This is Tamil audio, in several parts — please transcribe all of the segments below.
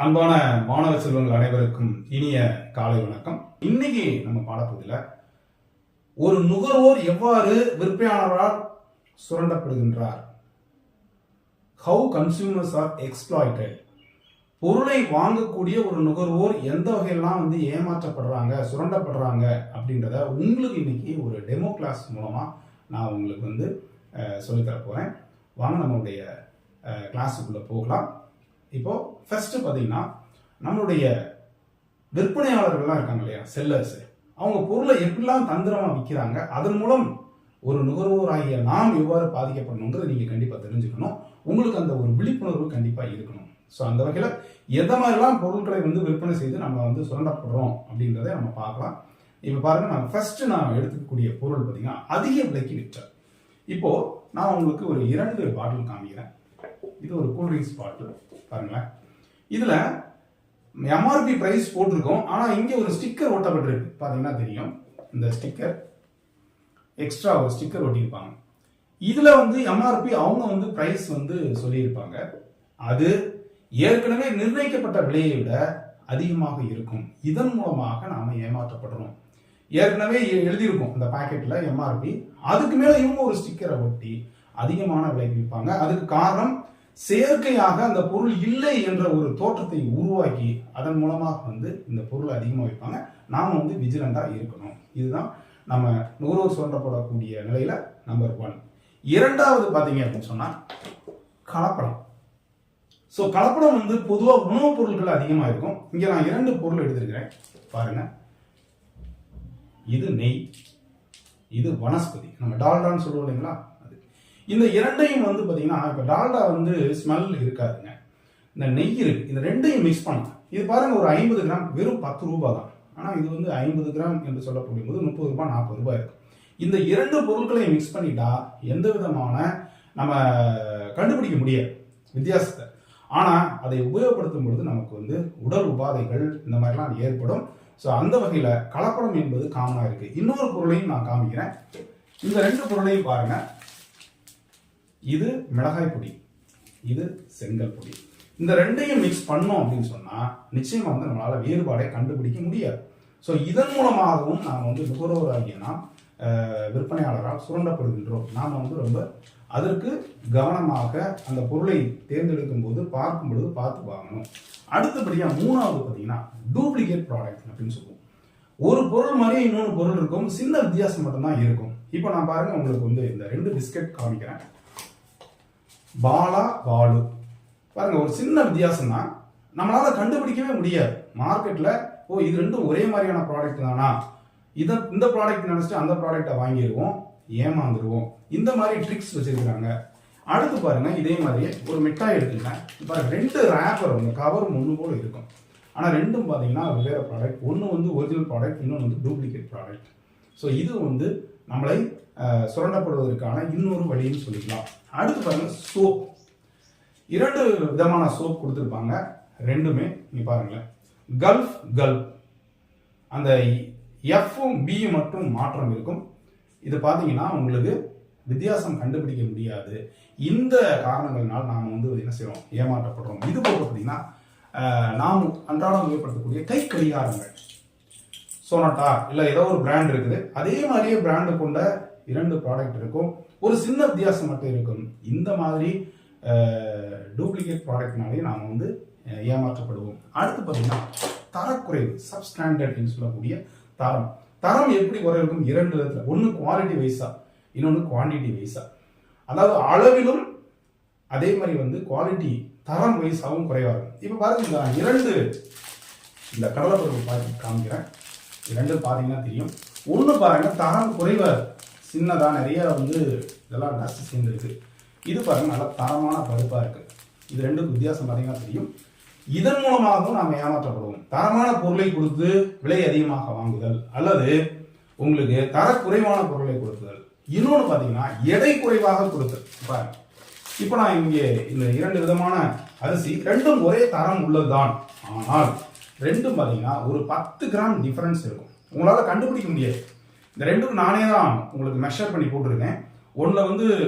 அன்பான மாணவ செல்வங்கள் அனைவருக்கும் இனிய காலை வணக்கம். இன்னைக்கு நம்ம பாடப்பகுதியில் ஒரு நுகர்வோர் எவ்வாறு விற்பனையாளரால் சுரண்டப்படுகின்றார், ஹவு கன்சியூமர்ஸ் ஆர் எக்ஸ்ப்ளாய்டட், பொருளை வாங்கக்கூடிய ஒரு நுகர்வோர் எந்த வகையெல்லாம் ஏமாற்றப்படுறாங்க, சுரண்டப்படுறாங்க அப்படின்றத உங்களுக்கு இன்னைக்கு ஒரு டெமோ கிளாஸ் மூலமா நான் உங்களுக்கு சொல்லித்தர போறேன். வாங்க நம்மளுடைய கிளாஸுக்குள்ள போகலாம். இப்போ ஃபர்ஸ்ட் பார்த்தீங்கன்னா, நம்மளுடைய விற்பனையாளர்கள்லாம் இருக்காங்க இல்லையா, செல்லர்ஸ், அவங்க பொருளை எப்படிலாம் தந்திரமா விற்கிறாங்க, அதன் மூலம் ஒரு நுகர்வோராகிய நாம் எவ்வாறு பாதிக்கப்படணுங்கிறத நீங்க கண்டிப்பா தெரிஞ்சுக்கணும். உங்களுக்கு அந்த ஒரு விழிப்புணர்வு கண்டிப்பா இருக்கணும். ஸோ அந்த வகையில் எந்த மாதிரிலாம் பொருட்களை விற்பனை செய்து நம்ம சுரண்டப்படுறோம் அப்படின்றத நம்ம பார்க்கலாம். இப்போ பாருங்க, நான் எடுத்துக்கக்கூடிய பொருள் பார்த்தீங்கன்னா அதிக விலைக்கு விற்றல். இப்போ நான் உங்களுக்கு ஒரு 2 பாட்டில் காமிக்கிறேன். இது ஒரு கூல்ட்ரிங்க்ஸ் பாட்டில் பாருங்களேன். இதுல எம்ஆர்பி பிரைஸ் போட்டிருக்கோம், ஆனா இங்க ஒரு ஸ்டிக்கர் ஒட்டப்பட்டிருக்கு. பாத்தீங்கன்னா தெரியும், இந்த ஸ்டிக்கர் எக்ஸ்ட்ரா ஒரு ஸ்டிக்கர் ஒட்டியிருப்பாங்க. இதுல எம்ஆர்பி அவங்க பிரைஸ் சொல்லியிருப்பாங்க. அது ஏற்கனவே நிர்ணயிக்கப்பட்ட விலையை விட அதிகமாக இருக்கும். இதன் மூலமாக நாம ஏமாற்றப்படுறோம். ஏற்கனவே எழுதியிருக்கும் அந்த பாக்கெட்ல எம்ஆர்பி, அதுக்கு மேல இவங்க ஒரு ஸ்டிக்கரை ஒட்டி அதிகமான விலைக்கு விற்பாங்க. அதுக்கு காரணம், செயற்கையாக அந்த பொருள் இல்லை என்ற ஒரு தோற்றத்தை உருவாக்கி அதன் மூலமாக இந்த பொருளை அதிகமாக வைப்பாங்க. நாம விஜிலண்டா இருக்கணும். இதுதான் நம்ம நுகர்வோர் சுரண்டப்படக்கூடிய நிலையில நம்பர் 1. இரண்டாவது பாத்தீங்க அப்படின்னு சொன்னா கலப்படம். ஸோ கலப்படம் பொதுவாக உணவுப் பொருட்கள் அதிகமா இருக்கும். இங்க நான் 2 பொருள் எடுத்திருக்கிறேன் பாருங்க. இது நெய், இது வனஸ்பதி, நம்ம டால்டான்னு சொல்லுவோம் இல்லைங்களா. இந்த இரண்டையும் பாத்தீங்கன்னா, இப்ப டால்டா ஸ்மெல் இருக்காதுங்க, இந்த நெய் இருக்கு. இந்த ரெண்டையும் மிக்ஸ் பண்ணலாம். இது பாருங்க, ஒரு 50 கிராம் வெறும் 10 ரூபாய் தான். ஆனா இது 50 கிராம் என்று சொல்லக்கூடிய போது 30 ரூபாய் 40 ரூபாய் இருக்கு. இந்த 2 பொருட்களையும் மிக்ஸ் பண்ணிட்டா எந்த விதமான நம்ம கண்டுபிடிக்க முடியாது வித்தியாசத்தை. ஆனா அதை உபயோகப்படுத்தும் பொழுது நமக்கு உடல் உபாதைகள் இந்த மாதிரிலாம் ஏற்படும். ஸோ அந்த வகையில கலப்படம் என்பது காமனா இருக்கு. இன்னொரு பொருளையும் நான் காமிக்கிறேன். இந்த 2 பொருளையும் பாருங்க. இது மிளகாய் பொடி, இது செங்கல் பொடி. இந்த ரெண்டையும் மிக்ஸ் பண்ணோம் அப்படின்னு சொன்னா நிச்சயமா நம்மளால வேறுபாடை கண்டுபிடிக்க முடியாது. ஸோ இதன் மூலமாகவும் நாம் நுகர்வோராகிய நாம் விற்பனையாளரால் சுரண்டப்படுகின்றோம். நாம் ரொம்ப அதற்கு கவனமாக அந்த பொருளை தேர்ந்தெடுக்கும் போது பார்க்கும் பொழுது பார்த்து வாங்கணும். அடுத்தபடியா 3வது பார்த்தீங்கன்னா டூப்ளிகேட் ப்ராடக்ட் அப்படின்னு சொல்லுவோம். ஒரு பொருள் மாதிரியே இன்னொரு பொருள் இருக்கும், சின்ன வித்தியாசம் மட்டும்தான் இருக்கும். இப்போ நான் பாருங்க, உங்களுக்கு இந்த 2 பிஸ்கட் காமிக்கிறேன். பாலா பாலு பாருங்க, ஒரு சின்ன வித்தியாசம் தான், நம்மளால கண்டுபிடிக்கவே முடியாது மார்க்கெட்ல. ஓ, இது ரெண்டும் ஒரே மாதிரியான ப்ராடக்ட் தானா, இந்த ப்ராடக்ட் நினைச்சிட்டு அந்த ப்ராடக்டை வாங்கிடுவோம், ஏமாந்துருவோம். இந்த மாதிரி ட்ரிக்ஸ் வச்சிருக்காங்க. அடுத்து பாருங்க, இதே மாதிரியே ஒரு மிட்டாய் எடுத்துக்கிட்டேன். பாருங்க, 2 ரேப்பர் கவர் ஒன்று போல இருக்கும். ஆனா ரெண்டும் பாத்தீங்கன்னா வேற ப்ராடக்ட். ஒன்று ஒரிஜினல் ப்ராடக்ட், இன்னொன்று டூப்ளிகேட் ப்ராடக்ட். ஸோ இது நம்மளை சுரண்டப்படுவதற்கான இன்னொரு வழின்னு சொல்லிக்கலாம். அடுத்து பாருங்க, சோப். 2 விதமான சோப் கொடுத்துருப்பாங்க. ரெண்டுமே நீங்க பாருங்களேன், கல்ஃப் அந்த எஃப்பும் பியும் மட்டும் மாற்றம் இருக்கும். இது பாத்தீங்கன்னா உங்களுக்கு வித்தியாசம் கண்டுபிடிக்க முடியாது. இந்த காரணங்கள்னால் நாம் என்ன செய்யறோம், ஏமாற்றப்படுறோம். இது போல பார்த்தீங்கன்னா நாம் அன்றாடம் உபயோகப்படுத்தக்கூடிய கை கடிகாரங்கள், சோனாட்டா இல்ல ஏதோ ஒரு பிராண்ட் இருக்குது, அதே மாதிரியே பிராண்டு கொண்ட 2 ப்ராடக்ட் இருக்கும், ஒரு சின்ன வித்தியாசம் மட்டும் இருக்கும். இந்த மாதிரி டூப்ளிகேட் ப்ராடக்ட்னாலே நாம் ஏமாற்றப்படுவோம். அடுத்து பார்த்தீங்கன்னா தரக்குறைவு, சப்ஸ்டாண்டர்ட் என்று சொல்லக்கூடிய தரம் எப்படி குறை இருக்கும்? 2 விதத்துல. ஒன்று குவாலிட்டி வைஸா, இன்னொன்று குவான்டிட்டி வைஸா. அதாவது அளவிலும் அதே மாதிரி குவாலிட்டி தரம் வைஸாவும் குறைவா இருக்கும். இப்ப பாருங்க, நான் 2 இந்த கடலைப்பருப்பு பாக்கெட் காமிக்கிறேன். 2 பாத்தீங்கன்னா தெரியும். ஒண்ணு பாருங்க, தரம் குறைவா, சின்னதா நிறைய இதெல்லாம் நஷ்டம் சேர்ந்துருக்கு. இது பாருங்க, நல்ல தரமான பருப்பா இருக்கு. இது 2க்கு வித்தியாசம் பாத்தீங்கன்னா தெரியும். இதன் மூலமாகவும் நாம் ஏமாற்றப்படுவோம். தரமான பொருளை கொடுத்து விலை அதிகமாக வாங்குதல், அல்லது உங்களுக்கு தர குறைவான பொருளை கொடுக்குதல். இன்னொன்று பார்த்தீங்கன்னா எடை குறைவாக கொடுத்தல். பாருங்க, இப்போ நான் இங்கே இந்த 2 விதமான அரிசி, ரெண்டும் ஒரே தரம் உள்ளதுதான், ஆனால் ரெண்டும் பார்த்தீங்கன்னா ஒரு 10 கிராம் டிஃபரன்ஸ் இருக்கும். உங்களால கண்டுபிடிக்க முடியாது. இந்த 2க்கும் நானே தான் உங்களுக்கு மெஷர் பண்ணி போட்டிருக்கேன். ஒன்றில்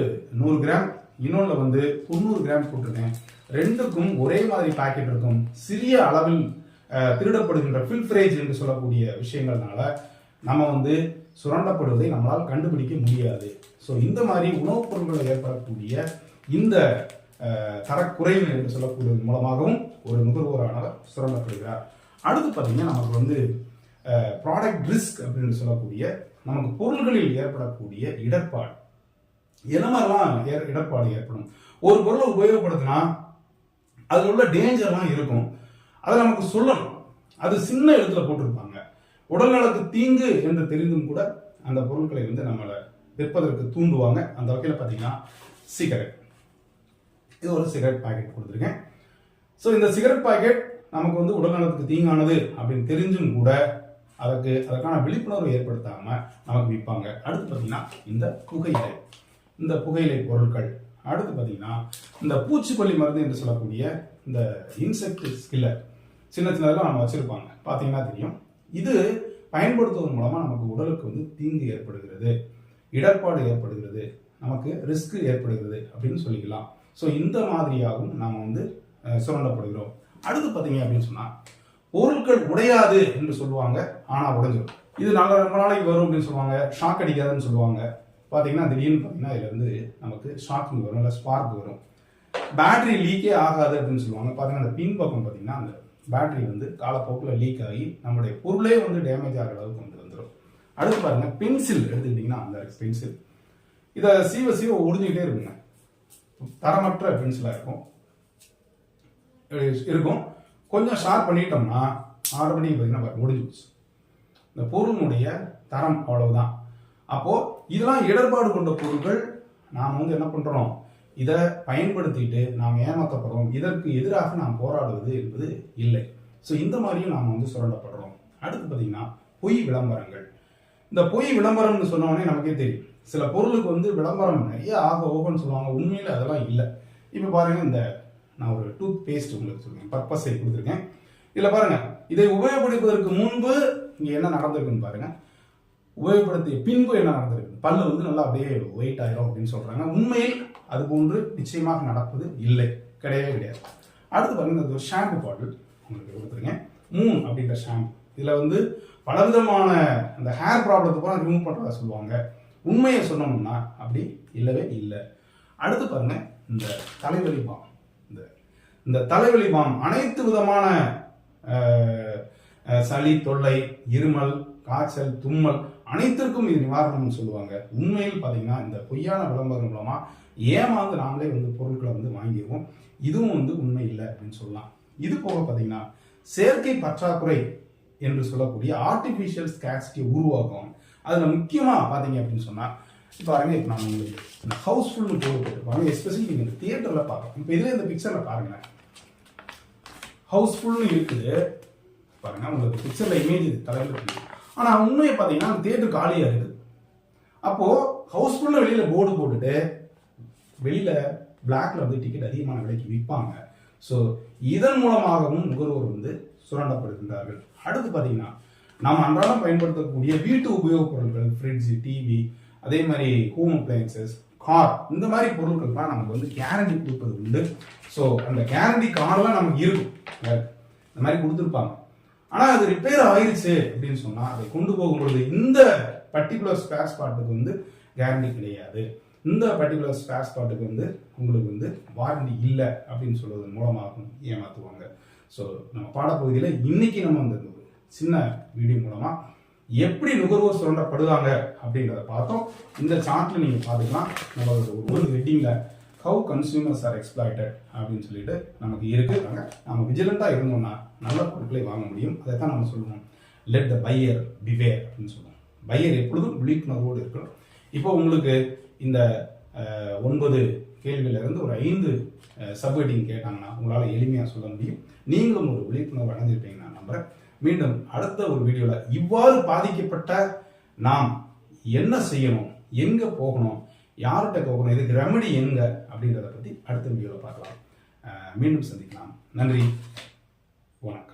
100 கிராம், இன்னொன்று 90 கிராம் போட்டிருக்கேன். ரெண்டுக்கும் ஒரே மாதிரி பாக்கெட் இருக்கும். சிறிய அளவில் திருடப்படுகின்ற ஃபில்ஃப்ரேஜ் என்று சொல்லக்கூடிய விஷயங்கள்னால நம்ம வந்து சுரண்டப்படுவதை நம்மளால் கண்டுபிடிக்க முடியாது. ஸோ இந்த மாதிரி உணவுப் பொருட்களில் ஏற்படக்கூடிய இந்த தரக்குறைவு என்று சொல்லக்கூடியது மூலமாகவும் ஒரு நுகர்வோரானவர் சுரண்டப்படுகிறார். அடுத்து பார்த்தீங்கன்னா நமக்கு வந்து ப்ராடக்ட் ரிஸ்க் அப்படின்னு சொல்லக்கூடிய நமக்கு பொருள்களில் ஏற்படக்கூடிய இடர்பாடு. என்ன மாதிரிலாம் இடர்பாடு ஏற்படும்? ஒரு பொருளை உபயோகப்படுத்தினா அதில் உள்ள டேஞ்சர்லாம் இருக்கும், அதை நமக்கு சொல்லணும். அது சின்ன எழுத்துல போட்டிருப்பாங்க. உடல்நலக்கு தீங்கு என்று தெரிந்தும் கூட அந்த பொருட்களை வந்து நம்மளை விற்பதற்கு தூண்டுவாங்க. அந்த வகையில் பார்த்தீங்கன்னா சிகரெட், இது ஒரு சிகரெட் பாக்கெட் கொடுத்துருக்கேன். ஸோ இந்த சிகரெட் பாக்கெட் நமக்கு வந்து உடல்நலத்துக்கு தீங்கானது அப்படின்னு தெரிஞ்சும் கூட அதற்கான விழிப்புணர்வு ஏற்படுத்தாம நமக்கு விற்பாங்க. அடுத்து பார்த்தீங்கன்னா இந்த புகையிலை பொருட்கள். அடுத்து பார்த்தீங்கன்னா இந்த பூச்சிக்கொல்லி மருந்து என்று சொல்லக்கூடிய இந்த இன்செக்ட் கில்லர் சின்னதெல்லாம் நம்ம வச்சிருப்பாங்க, பார்த்தீங்கன்னா தெரியும். இது பயன்படுத்துவதன் மூலமா நமக்கு உடலுக்கு வந்து தீங்கு ஏற்படுகிறது, இடர்பாடு ஏற்படுகிறது, நமக்கு ரிஸ்க் ஏற்படுகிறது அப்படின்னு சொல்லிக்கலாம். ஸோ இந்த மாதிரியாகவும் நாம் வந்து சுரண்டப்படுகிறோம். அடுத்து பார்த்தீங்க அப்படின்னு சொன்னா பொருட்கள் உடையாது என்று சொல்லுவாங்க, ஆனா உடைஞ்சிடும். இது ரொம்ப நாளைக்கு வரும் அப்படின்னு சொல்லுவாங்க, ஷாக் அடிக்காதுன்னு சொல்லுவாங்க. பார்த்தீங்கன்னா திடீர்னு பார்த்தீங்கன்னா இதுல இருந்து நமக்கு ஷாக்கிங் வரும், இல்லை ஸ்பார்க் வரும். பேட்டரி லீக்கே ஆகாது அப்படின்னு சொல்லுவாங்க. பார்த்தீங்கன்னா அந்த பின் பக்கம் பார்த்தீங்கன்னா அந்த பேட்டரி வந்து காலப்போக்கில் லீக் ஆகி நம்மளுடைய பொருளே வந்து டேமேஜ் ஆகிற அளவுக்கு வந்து வந்துடும். அடுத்து பாருங்க பென்சில் எடுத்துக்கிட்டிங்கன்னா அந்த பென்சில் இதை சீவ ஒடிஞ்சுக்கிட்டே இருக்குங்க. தரமற்ற பென்சிலாக இருக்கும். கொஞ்சம் ஷார்ப் பண்ணிட்டோம்னா ஆட்டோமேட்டிக் பார்த்தீங்கன்னா முடிஞ்சிச்சு. இந்த பொருளுடைய தரம் அவ்வளவுதான். அப்போ இதெல்லாம் இடர்பாடு கொண்ட பொருட்கள் நாம் வந்து என்ன பண்றோம், இதை பயன்படுத்திட்டு நாம் ஏமாற்றப்படுறோம். இதற்கு எதிராக நாம் போராடுவது என்பது இல்லை. ஸோ இந்த மாதிரியும் நாம் வந்து சுரண்டப்படுறோம். அடுத்து பார்த்தீங்கன்னா பொய் விளம்பரங்கள். இந்த பொய் விளம்பரம்னு சொன்ன உடனே நமக்கே தெரியும், சில பொருளுக்கு வந்து விளம்பரம் நிறைய ஓகன்னு சொல்லுவாங்க, உண்மையில அதெல்லாம் இல்லை. இப்போ பாருங்க, இந்த நான் ஒரு டூத் பேஸ்ட் உங்களுக்கு சொல்லுவேன், பர்பஸை கொடுத்துருக்கேன். இதில் பாருங்க, இதை உபயோகப்படுத்துவதற்கு முன்பு இங்கே என்ன நடந்திருக்குன்னு பாருங்க, உபயோகப்படுத்திய பின்பு என்ன நடந்திருக்கு. பல்லு வந்து நல்லா அப்படியே வெயிட் ஆயிரும் அப்படின்னு சொல்றாங்க. உண்மையில் அது போன்று நிச்சயமாக நடப்பது இல்லை, கிடையவே. அடுத்து பாருங்க, இந்த ஒரு ஷாம்பு பாட்டில் உங்களுக்கு கொடுத்துருங்க, மூன் அப்படின்ற ஷாம்பு. இதுல வந்து பலவிதமான அந்த ஹேர் ப்ராப்ளத்துக்கு ரிமூவ் பண்றதா சொல்லுவாங்க. உண்மையை சொன்னோம்னா அப்படி இல்லவே இல்லை. அடுத்து பாருங்க, இந்த தலைவலி பாம். இந்த தலைவலி பாம் அனைத்து விதமான சளி தொல்லை, இருமல், காய்ச்சல், தும்மல் அனைத்திற்கும் இது நிவாரணம்னு சொல்லுவாங்க. உண்மையில் பார்த்தீங்கன்னா இந்த பொய்யான விளம்பரம் மூலமா ஏமாந்து நாமளே வந்து பொருட்களை வந்து வாங்கிடுவோம். இதுவும் வந்து உண்மை இல்லை அப்படின்னு சொல்லலாம். இது போக பார்த்தீங்கன்னா செயற்கை பற்றாக்குறை என்று சொல்லக்கூடிய ஆர்டிபிஷியல் ஸ்கேர்சிட்டியை உருவாக்கும். அதுல முக்கியமா பார்த்தீங்க அப்படின்னு சொன்னா பாருங்க, இப்போ நான் உங்களுக்கு இந்த ஹவுஸ்ஃபுல்னு போட்டுருப்பாங்க, எஸ்பெஷலி நீங்க தியேட்டர்ல பார்க்கலாம். இப்போ இதுல இந்த பிக்சர்ல பாருங்க, ஹவுஸ்ஃபுல்னு இருக்குது பாருங்க, உங்களுக்கு பிக்சர்ல இமேஜ் தலையில இருக்கு. ஆனா உண்மையை பார்த்தீங்கன்னா தியேட்டர் காலியா இருக்குது. அப்போ ஹவுஸ்ஃபுல்ல வெளியில போர்டு போட்டுட்டு வெளியில பிளாக்ல வந்து டிக்கெட் அதிகமான விலைக்கு விற்பாங்க. ஸோ இதன் மூலமாகவும் நுகர்வோர் வந்து சுரண்டப்படுகின்றார்கள். அடுத்து பார்த்தீங்கன்னா நாம் அன்றாடம் பயன்படுத்தக்கூடிய வீட்டு உபயோகப் பொருட்கள், ஃப்ரிட்ஜ், டிவி, அதே மாதிரி ஹோம் அப்ளையன்சஸ், கார், இந்த மாதிரி பொருட்கள்லாம் நமக்கு வந்து கேரண்டி கொடுப்பது உண்டு. ஸோ அந்த கேரண்டி கார்டெலாம் நமக்கு இருக்கும், இந்த மாதிரி கொடுத்துருப்பாங்க. ஆனால் அது ரிப்பேர் ஆயிடுச்சு அப்படின்னு சொன்னால் அதை கொண்டு போகும்பொழுது இந்த பர்டிகுலர் ஸ்பேர் ஸ்பாட்டுக்கு வந்து கேரண்டி கிடையாது, இந்த பர்டிகுலர் ஸ்பேர் ஸ்பாட்டுக்கு வந்து உங்களுக்கு வந்து வாரண்டி இல்லை அப்படின்னு சொல்வதன் மூலமாகவும் ஏமாற்றுவாங்க. ஸோ நம்ம பாடப்பகுதியில் இன்னைக்கு நம்ம அந்த சின்ன வீடியோ மூலமாக எப்படி நுகர்வோர் சுரண்டப்படுவாங்க அப்படின்றத பார்த்தோம். இந்த சார்ட்ல நீங்கள் பார்த்துக்கலாம், நம்மளோட ஒரு ஹெட்டிங்கில் ஹவு கன்சியூமர்ஸ் ஆர் எக்ஸ்ப்ளாய்டட் அப்படின்னு சொல்லிட்டு நமக்கு இருக்கு. நம்ம விஜிலண்டாக இருந்தோம்னா நல்ல பொருட்களை வாங்க முடியும். அதை தான் நம்ம சொல்லுவோம், லெட் த பையர் பிவேர் அப்படின்னு சொல்லுவோம். பையர் எப்பொழுதும் விழிப்புணர்வோடு இருக்கணும். இப்போ உங்களுக்கு இந்த 9 கேள்வியிலிருந்து ஒரு 5 சப்ஹெட்டிங் கேட்டாங்கன்னா உங்களால் எளிமையாக சொல்ல முடியும். நீங்களும் ஒரு விழிப்புணர்வு அடைஞ்சிருப்பீங்க நான் நம்புறேன். மீண்டும் அடுத்த ஒரு வீடியோவில் இவ்வாறு பாதிக்கப்பட்ட நாம் என்ன செய்யணும், எங்கே போகணும், யார்கிட்ட போகணும், இதுக்கு ரெமெடி எங்க அப்படின்றத பற்றி அடுத்த வீடியோவில் பார்க்கலாம். மீண்டும் சந்திக்கலாம். நன்றி, வணக்கம்.